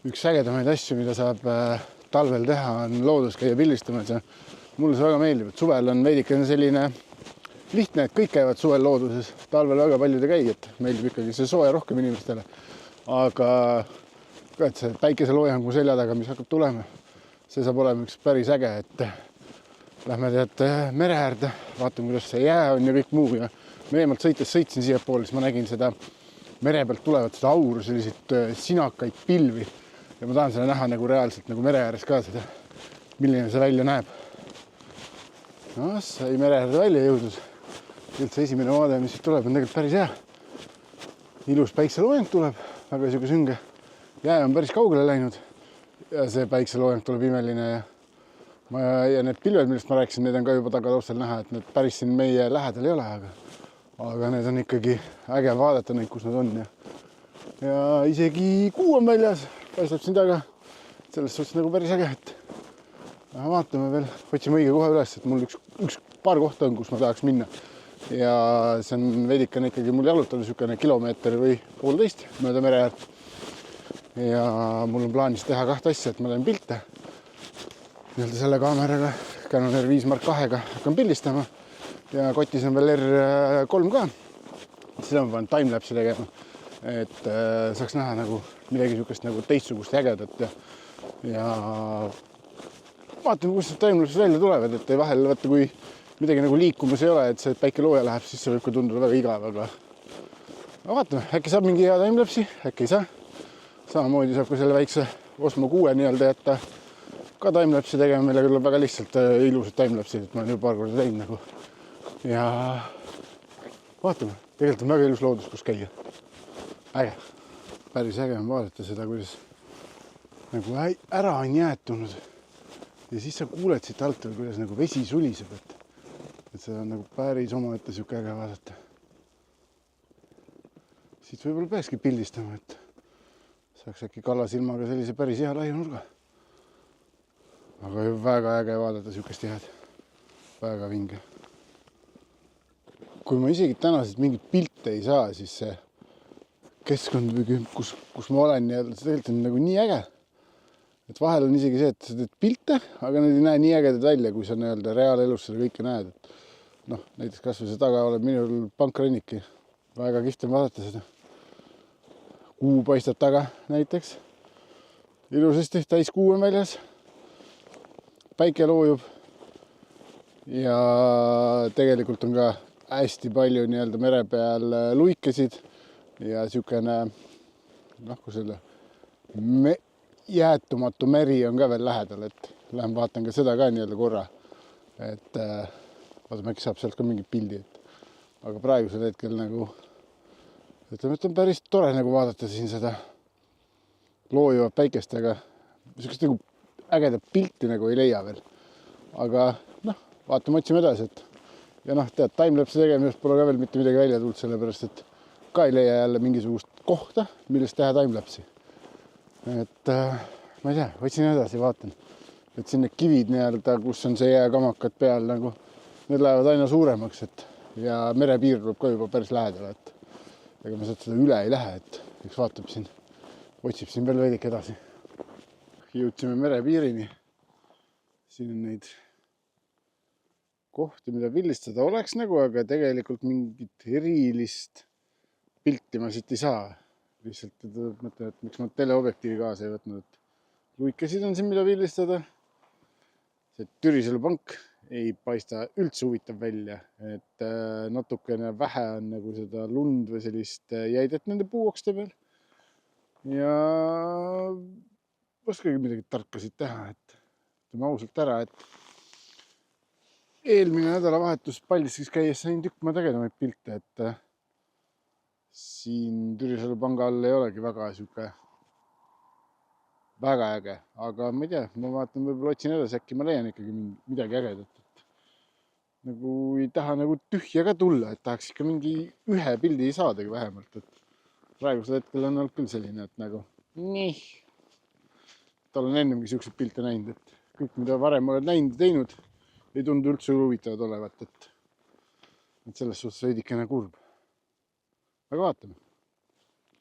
üks ägedamaid asju, mida saab talvel teha, on loodus käia pillistamas ja mulle see väga meeldib, et suvel on veidikene selline lihtne, et kõik käivad suvel looduses, talvel väga paljud ei käi, et meeldib ikkagi see sooja rohkem inimestele. Aga et see päikeseloojang mu selja taga, mis hakkab tulema, see saab olema üks päris äge, et lähme mere äärde, vaatame, kuidas see jää on ja kõik muu ja ma eemalt sõitsin siia poole, siis ma nägin seda mere pealt tulevat seda auru, selliseid sinakaid pilvi ja ma tahan seda näha nagu reaalselt nagu mere ääres ka seda, milline see välja näeb. No, sai mere äärde välja jõudnud. Üldse esimene vaade, mis siit tuleb, on tegelikult päris hea. Ilus päikseloojang tuleb, väga siuke sünge. Jää on päris kaugele läinud ja see päikseloojang tuleb imeline ja need pilved, millest ma rääkisin, need on ka juba tagataustal näha, et need päris siin meie lähedal ei ole, aga need on ikkagi äge vaadata neid, kus nad on ja isegi kuu on väljas, paistab siin taga. Sellest suhtes nagu päris äge, et vaatame veel, otsime õige koha üles, et mul üks paar kohta on, kus ma tahaks minna ja see on veidikene ikkagi mul jalutada niisugune kilomeeter või 1,5 mööda mere äärt ja mul on plaanis teha 2 asja, et ma teen pilte nii-öelda selle kaameraga Canon R5 Mark IIga hakkan pildistama ja kotis on veel R3 ka, seda ma panen timelapse tegema, et saaks näha nagu midagi niisugust nagu teistsugust ägedat ja vaatame, kus see timelapse välja tulevad, et vahel vaata, kui midagi nagu liikumus ei ole, et see päike looja läheb, siis see võib ka tunduda väga igav, aga vaatame, äkki saab mingi hea timelapsi, äkki ei saa. Samamoodi saab ka selle väikse Osmo 6 nii-öelda jätta ka timelapsi tegema, millega tuleb väga lihtsalt ilusad timelapsid, et ma olen juba paar korda teinud nagu. Ja vaatame, tegelikult on väga ilus loodus, kus käia. Äge. Päris äge on vaadata seda, kuidas nagu ära on jäetunud. Ja siis sa kuuled siit alt, kuidas nagu vesi suliseb, et see on nagu päris omaette siuke äge vaadata. Siit võib-olla peakski pildistama, et saaks äkki kallasilmaga sellise päris hea laia nurga. Aga väga äge vaadata siukest jääd. Väga vinge. Kui ma isegi tänaselt mingit pilte ei saa, siis see keskkond või kus ma olen ja see tegelikult on nagu nii äge. Et vahel on isegi see, et sa teed pilte, aga need ei näe nii ägedad välja, kui sa nii-öelda reaalelus seda kõike näed. Noh, näiteks kasvõi see taga oleb minul pankranniki. Väga kihvt on vaadata seda. Kuu paistab taga näiteks. Ilusasti, täis kuu on väljas. Päike loojub. Ja tegelikult on ka hästi palju nii-öelda mere peal luikesid ja siukene, kui selle jäätumatu meri on ka veel lähedal, et lähen vaatan ka seda ka nii-öelda korra, et vaatame, äkki saab sealt ka mingi pildi, aga praegusel hetkel nagu ütleme, et on päris tore nagu vaadata siin seda loojuvat päikest, aga niisugust nagu ägedat pilti nagu ei leia veel, aga vaatame, otsime edasi, et ja tead, timelapse tegemisest pole ka veel mitte midagi välja tulnud, sellepärast, et ka ei leia jälle mingisugust kohta, millest teha timelapsi. Et ma ei tea, otsin edasi, vaatan, et siin need kivid nii-öelda, kus on see jääkamakad peal nagu, need lähevad aina suuremaks, ja merepiir tuleb ka juba päris lähedale, et ega ma sealt seda üle ei lähe, et üks vaatab siin, otsib siin veel veidik edasi. Jõudsime merepiirini. Siin on neid kohti, mida pildistada oleks nagu, aga tegelikult mingit erilist pilti ma siit ei saa. Lihtsalt mõtlen, et miks ma teleobjektiivi kaasa ei võtnud, et luikesid on siin, mida pildistada. See Türisalu pank ei paista üldse huvitav välja, et natukene vähe on nagu seda lund või sellist jäidet nende puuokste peal. Ja oskagi midagi tarkasid teha, et ütleme ausalt ära, et eelmine nädalavahetus Paldiskis käies sain tükk ma tegema pilte, et siin Türisalu panga all ei olegi väga siuke väga äge, aga ma ei tea, ma vaatan, võib-olla otsin edasi, äkki ma leian ikkagi midagi ägedat, et nagu ei taha nagu tühja ka tulla, et tahaks ikka mingi ühe pildi saadagi vähemalt, et praegusel hetkel on olnud küll selline, et nagu nii. Olen ennemgi siukseid pilte näinud, et kõik, mida varem oled näinud ja teinud, ei tundu üldse huvitavad olevat, et selles suhtes veidikene kurb. Aga vaatame.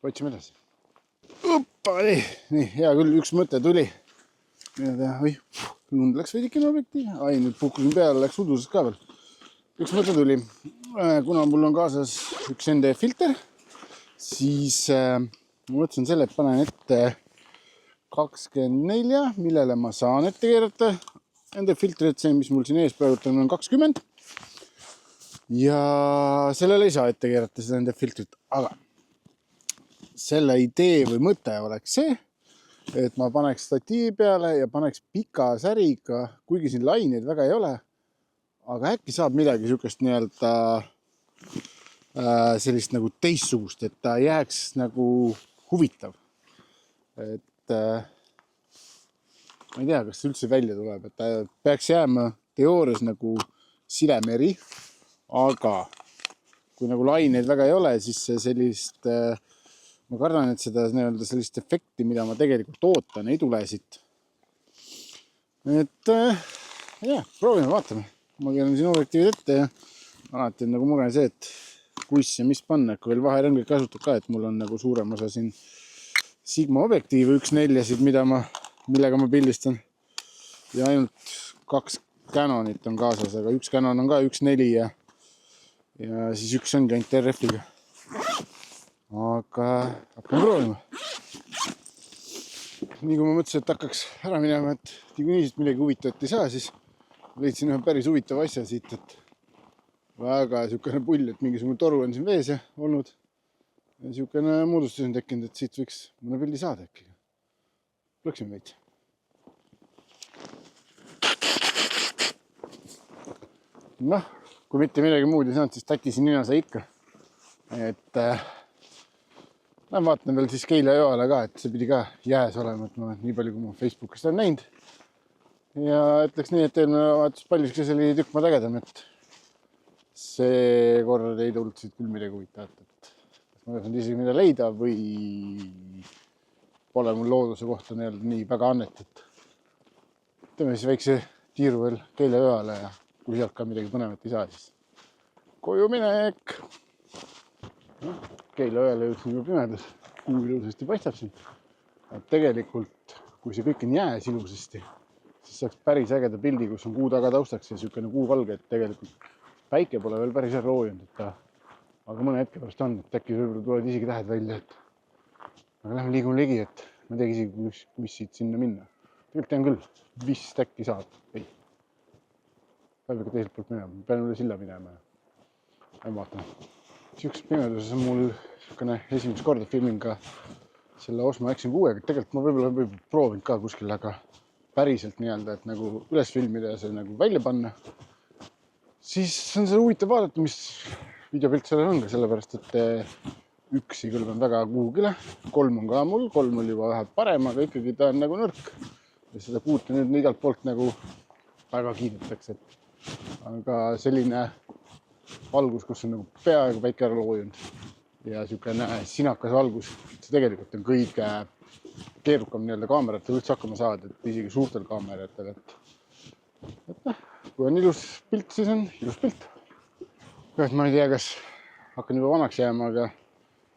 Otsime edasi. nii, hea küll, üks mõte tuli. Mida teha? Oi, lund läks veidikene objektiivi. Ai, nüüd puhkusin peale, läks udusest ka veel. Üks mõte tuli. Kuna mul on kaasas üks ND filter, siis ma mõtlesin selle, et panen ette 24, millele ma saan ette keerata. ND filtrit, see, mis mul siin ees praegu on 20. Ja sellele ei saa ette keerata seda ND filtrit, aga selle idee või mõte oleks see, et ma paneks statiivi peale ja paneks pika säriga, kuigi siin laineid väga ei ole, aga äkki saab midagi sihukest nii-öelda sellist nagu teistsugust, et ta jääks nagu huvitav. Et ma ei tea, kas see üldse välja tuleb, et ta peaks jääma teoorias nagu silemeri, aga kui nagu laineid väga ei ole, siis see sellist, ma kardan, et seda nii-öelda sellist efekti, mida ma tegelikult ootan, ei tule siit. Et jah, proovime, vaatame. Ma keeran siin objektiivid ette ja alati on nagu mure see, et kuss ja mis panna, kui veel vaherõngid kasutab ka, et mul on nagu suurem osa siin Sigma objektiivi 1.4-sid, millega ma pildistan. Ja ainult 2 Canonit on kaasas, aga üks Canon on ka 1.4 ja siis üks ongi ainult RF-iga. Aga hakkame proovima. Nii kui ma mõtlesin, et hakkaks ära minema, et niikuinii midagi huvitavat ei saa, siis leidsin ühe päris huvitava asja siit, et väga sihukene pull, et mingisugune toru on siin vees ja olnud. Ja sihukene moodustus on tekkinud, et siit võiks mõne pildi saada äkki. Plõksime veits. Noh, kui mitte midagi muud ei saanud, siis tatisin nina sai ikka. Et ma vaatan veel siis Keila joale ka, et see pidi ka jääs olema, et ma nii palju, kui ma Facebookist olen näinud. Ja ütleks nii, et eelmine vaatus paljuski see oli tükk maad ägedam, et see kord ei tulnud siit küll midagi huvitavat, et ma ei osanud isegi mida leida või pole mul looduse kohta nii väga annet, et teeme siis väikse tiiru veel Keila joale ja kui sealt ka midagi põnevat ei saa, siis koju minek. Keila joale jõudsin juba pimedas, kuu ilusasti paistab siin. Et tegelikult, kui see kõik on jääs ilusasti, siis saaks päris ägeda pildi, kus on kuu taga taustaks ja sihukene kuu valge, et tegelikult päike pole veel päris ära loojunud, aga mõne hetke pärast on, et äkki võib-olla tulevad isegi tähed välja, et aga lähme liigume ligi, et ma ei teagi isegi, kus siit sinna minna. Tegelikult tean küll, vist äkki saab. Ei. Peab ikka teiselt poolt minema, pean üle silla minema ja vaatame. Sihukses pimeduses on mul sihukene esimest korda filmin ka selle Osmo X6-ga, tegelikult ma võib-olla proovinud ka kuskil, aga päriselt nii-öelda, et nagu üles filmida ja see nagu välja panna, siis on see huvitav vaadata, mis videopilt sellel on ka, sellepärast, et üks ei kõlbanud väga kuhugile, 3 on ka mul, 3 oli juba vähe parem, aga ikkagi ta on nagu nõrk. Ja seda 6 nüüd igalt poolt nagu väga kiidetakse. Aga selline valgus, kus on nagu peaaegu päike ära loojunud ja sihukene sinakas valgus, see tegelikult on kõige keerukam nii-öelda kaameratel üldse hakkama saada, et isegi suurtel kaameratel, et noh, kui on ilus pilt, siis on ilus pilt. Ma ei tea, kas hakkan juba vanaks jääma, aga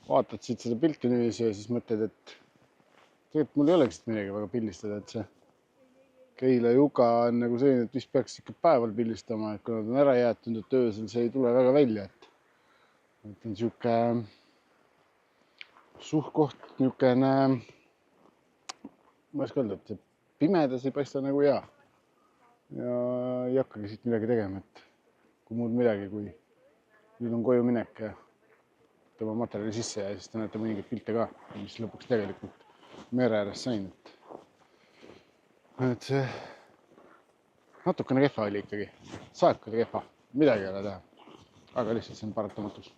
vaatad siit seda pilti nüüs ja siis mõtled, et tegelikult mul ei olegi siit midagi väga pildistada, et see Keila juga on nagu selline, et vist peaks ikka päeval pildistama, et kui nad on ära jäetud, et öösel see ei tule väga välja, et on sihuke suht-koht niisugune, ma ei oska öelda, et see pimedas ei paista nagu hea. Ja ei hakkagi siit midagi tegema, et kui muud midagi, kui nüüd on koju minek ja tõmba materjali sisse ja siis te näete mõningaid pilte ka, mis lõpuks tegelikult mere ääres sain. Et see natukene kehva oli ikkagi. Saek oli kehva, midagi ei ole teha, aga lihtsalt see on paratamatus.